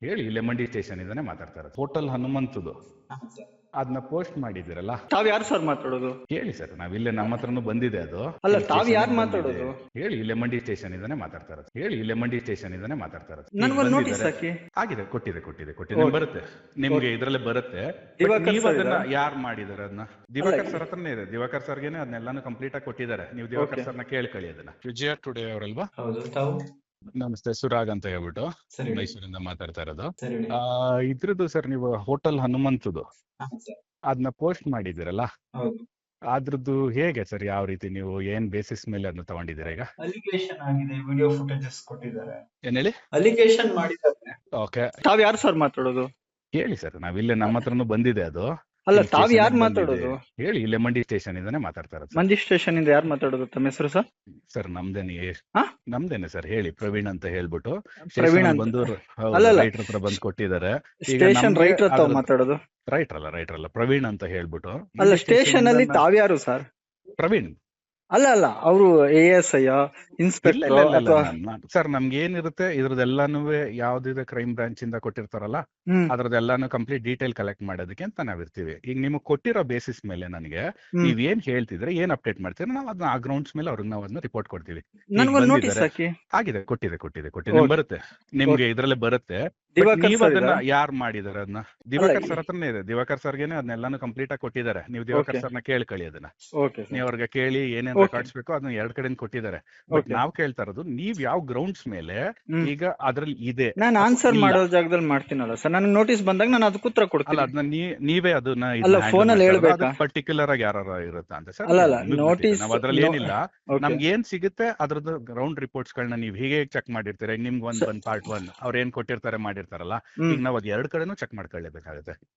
ಹೇಳಿ, ಇಲ್ಲೇ ಮಂಡಿ ಸ್ಟೇಷನ್ ಇಂದಾನೆ ಮಾತಾಡ್ತಾ ಇರೋದು. ಹೋಟೆಲ್ ಹನುಮಂತದು ಅದನ್ನ ಪೋಸ್ಟ್ ಮಾಡಿದಿರಲ್ಲ, ತಾವ್ ಯಾರು ಸರ್ ಮಾತಾಡೋದು? ಹೇಳಿ ಸರ್. ನಾವಿಲ್ಲೇ ನಮ್ಮ ಹತ್ರನು ಬಂದಿದೆ ಅದು. ಅಲ್ಲ, ಇಲ್ಲಿ ತಾವ್ station ಯಾರು ಗೆ ಮಾತಾಡೋದು? ಬಂದಿದೆ. ಹೇಳಿ, ಇಲ್ಲೇ ಮಂಡಿ ಸ್ಟೇಷನ್ ಇಂದಾನೆ ಮಾತಾಡ್ತಾ ಇರೋದು. ಹೇಳಿ, ಇಲ್ಲೇ ಮಂಡಿ ಸ್ಟೇಷನ್ ಇಂದಾನೆ ಮಾತಾಡ್ತಾ ಇರೋದು. ಈಗ ನನ್ಗೊಂದು ನೋಟಿಸ್ ಬಂದಿದ್ದಾರೆ. ಹಾಕಿ. ಆಗಿದೆ, ಕೊಟ್ಟಿದೆ ನಿಮ್ಗೆ ಬರುತ್ತೆ. ನಿಮ್ಗೆ ಇದ್ರಲ್ಲೇ ಬರುತ್ತೆ. But ದಿವಾಕರ್ ನೀವ್ sir ಅದನ್ನ ಇದಾರಾ? ಯಾರು ಮಾಡಿದಾರೆ ಅದನ್ನ? ದಿವಾಕರ್ ಸರ್ ಹತ್ರನೇ ಇದೆ. ದಿವಾಕರ್ ಸರ್ಗೆನೆ ಅದನ್ನೆಲ್ಲಾನು ಕಂಪ್ಲೀಟ್ ಆಗಿ ಕೊಟ್ಟಿದ್ದಾರೆ. ನೀವು ದಿವಾಕರ್ Okay. ಸರ್ನ ಕೇಳ್ಕೊಳ್ಳಿ ಅದನ್ನ. ವಿಜಯ ಟುಡೇ ಅವರಲ್ವಾ? ಹೌದು. ತಾವು? ನಮಸ್ತೆ, ಸುರಾಗ್ ಅಂತ ಹೇಳ್ಬಿಟ್ಟು ಸರಿ ಹೇಳಿ. ಮೈಸೂರಿಂದ ಮಾತಾಡ್ತಾ ಇರೋದು. ಸರಿ ಹೇಳಿ. ಇದ್ರದ್ದು ಸರ್, ನೀವು ಹೋಟೆಲ್ ಹನುಮಂತದು ಹಾ, ಸರ್. ಅದನ್ನ ಪೋಸ್ಟ್ ಮಾಡಿದಿರಲ್ಲ, ಹೌದು. ಅದ್ರದ್ದು ಹೇಗೆ ಸರ್? ಯಾವ ರೀತಿ ನೀವು ಏನ್ ಬೇಸಿಸ್ ಮೇಲೆ ಅದನ್ನ ತಗೊಂಡಿದ್ದೀರಾ ಈಗ? ಅಲಿಗೇಷನ್ ಆಗಿದೆ, ವಿಡಿಯೋ ಫುಟೇಜಸ್ ಕೊಟ್ಟಿದ್ದಾರೆ. ಏನ್ ಹೇಳಿ? ಅಲಿಗೇಷನ್ ಮಾಡಿದ್ದಾರೆ. ಓಕೆ, ತಾವ್ ಯಾರು ಸರ್ ಮಾತಾಡೋದು? ಹೇಳಿ ಸರ್. ನಾವಿಲ್ಲೇ ನಮ್ಮ ಹತ್ರನು ಬಂದಿದೆ ಅದು. ಅಲ್ಲ, ಇಲ್ಲಿ ತಾವ್ station ಯಾರು ಗೆ ಬಂದಿದೆ. ಮಾತಾಡೋದು? ಹೇಳಿ, ಇಲ್ಲೇ ಮಂಡಿ ಸ್ಟೇಷನ್ ಇಂದಾನೆ ಮಾತಾಡ್ತಾ ಇರೋದು. ಮಂಜಿ ಸ್ಟೇಷನ್ ಇಂದ ಯಾರು ಮಾತಾಡೋದು? ತಮ್ಮ ಹೆಸರು ಸರ್? ಸರ್ ನಮ್ದೇನೆ. ಹಾ? ನಮ್ದೇನೆ ಸರ್. ಹೇಳಿ, ಪ್ರವೀಣ್ ಅಂತ ಹೇಳ್ಬಿಟ್ಟು ಪ್ರವೀಣ್ ಸ್ಟೇಷನ್ ಅಂತ. ಬಂದು ಅಲ್ಲಲ್ಲ. ರೈಟರ್ ಹತ್ರ ಬಂದು ಕೊಟ್ಟಿದ್ದಾರೆ. ಈಗ ಸ್ಟೇಷನ್ ನಮ್ಗೆ ರೈಟರ್ ತಾವ್ ಅದ್ರದ್ದು- ಮಾತಾಡೋದು? ರೈಟರ್ ಅಲ್ಲ, ಪ್ರವೀಣ್ ಅಂತ ಹೇಳ್ಬಿಟ್ಟು. ಅಲ್ಲ, ಮಂಡಿ ಸ್ಟೇಷನ್ ಅಲ್ಲಿ ಇಂದ ತಾವ್ ಯಾರು ಸರ್? ಪ್ರವೀಣ್. ಅಲ್ಲ, ಅವರು ASI ಇನ್ಸ್ಪೆಕ್ಟರ್ ಅಥವಾ? ಸರ್, ನಮ್ಗೆ ಏನಿರುತ್ತೆ ಇದ್ರದ್ದೆಲ್ಲಾನು ಯಾವ್ದಿದೆ ಕ್ರೈಮ್ ಬ್ರಾಂಚ್ ಇಂದ ಕೊಟ್ಟಿರ್ತಾರಲ್ಲ, ಅದ್ರದ್ದೆಲ್ಲಾನು ಕಂಪ್ಲೀಟ್ ಡೀಟೇಲ್ ಕಲೆಕ್ಟ್ ಮಾಡೋದಕ್ಕೆ ಅಂತ ನಾವಿರ್ತೀವಿ. ಈಗ ನಿಮಗೆ ಕೊಟ್ಟಿರೋ ಬೇಸಿಸ್ ಮೇಲೆ ನನಗೆ ನೀವ್ ಏನ್ ಹೇಳ್ತಿದ್ರೆ, ಏನ್ ಅಪ್ಡೇಟ್ ಮಾಡ್ತೀರಾ, ನಾವು ಅದನ್ನ ಆ ಗ್ರೌಂಡ್ಸ್ ಮೇಲೆ ಅವ್ರಿಗೆ ನಾವು ಅದನ್ನ ರಿಪೋರ್ಟ್ ಕೊಡ್ತೀವಿ. ಈಗ ನನ್ಗೊಂದು ನೋಟಿಸ್ ಬಂದಿದ್ದಾರೆ. ಹಾಕಿ. ಆಗಿದೆ, ಕೊಟ್ಟಿದೆ ಬರುತ್ತೆ. ನಿಮ್ಗೆ ಇದ್ರಲ್ಲೇ ಬರುತ್ತೆ. But ದಿವಾಕರ್ ನೀವ್ sir ಅದನ್ನ ಇದಾರಾ? ಯಾರು ಮಾಡಿದಾರೆ ಅದನ್ನ? ದಿವಾಕರ್ ಸರ್ ಹತ್ರನೇ ಇದೆ. ದಿವಾಕರ್ ಸರ್ಗೆನೆ ಅದನ್ನೆಲ್ಲಾನು ಕಂಪ್ಲೀಟ್ ಆಗಿ ಕೊಟ್ಟಿದ್ದಾರೆ. ನೀವು ದಿವಾಕರ್ Okay. ಸರ್ನ ಕೇಳ್ಕೊಳ್ಳಿ ಅದನ್ನ. ಓಕೆ ನೀವ್ ಅವ್ರಿಗೆ ಕೇಳಿ ಏನೇನ್ Okay. ರೆಕಾರ್ಡ್ಸ್ ಬೇಕೋ ಅದನ್ನ ಎರಡ್ ಕಡೆ ಕೊಟ್ಟಿದ್ದಾರೆ. But Okay. ನಾವ್ ಕೇಳ್ತಾ ಇರೋದು, ನೀವ್ ಯಾವ ಗ್ರೌಂಡ್ಸ್ ಮೇಲೆ ಈಗ ಅದ್ರಲ್ಲಿ ಇದೆ. ನಾನು ಆನ್ಸರ್ ಇಲ್ಲ. ಮಾಡೋ ಜಾಗದಲ್ಲಿ ಮಾಡ್ತೀನಲ್ಲ ಸರ್. ನನಗೆ ನೋಟಿಸ್ ಬಂದಾಗ ನಾನು ಅದಕ್ಕೆ ಉತ್ತರ ಅಲ್ಲ, ಕೊಡ್ತೀನಿ. ಅದನ್ನ ನೀವೇ ಅದನ್ನ ಅಲ್ಲ, phone ಅಲ್ಲಿ ಹೇಳ್ಬೇಕಾ? ಪರ್ಟಿಕ್ಯುಲರ್ ಆಗಿ ಯಾರು ಇರುತ್ತಾ ಅಂತ ಸರ್? ಅಲ್ಲ, notice- ನಾವ್ ಅದ್ರಲ್ಲಿ ಏನಿಲ್ಲ. Okay. ನಮ್ಗೆ ಏನ್ ಸಿಗುತ್ತೆ ಅದ್ರದ್ದು ಗ್ರೌಂಡ್ ರಿಪೋರ್ಟ್ಸ್ ಗಳನ್ನ ನೀವ್ ಹೀಗೆ ಚೆಕ್ ಮಾಡಿರ್ತೀರ. ನಿಮ್ಗೆ ಒಂದ್ ಪಾರ್ಟ್ 1 ಅವ್ರ ಏನ್ ಕೊಟ್ಟಿರ್ತಾರೆ ಮಾಡಿರ್ತಾರಲ್ಲ, ಈಗ ನಾವ್ ಅದ್ ಎರಡ್ ಕಡೆನೂ ಚೆಕ್ ಮಾಡ್ಕೊಳ್ಳೇಬೇಕಾಗುತ್ತೆ.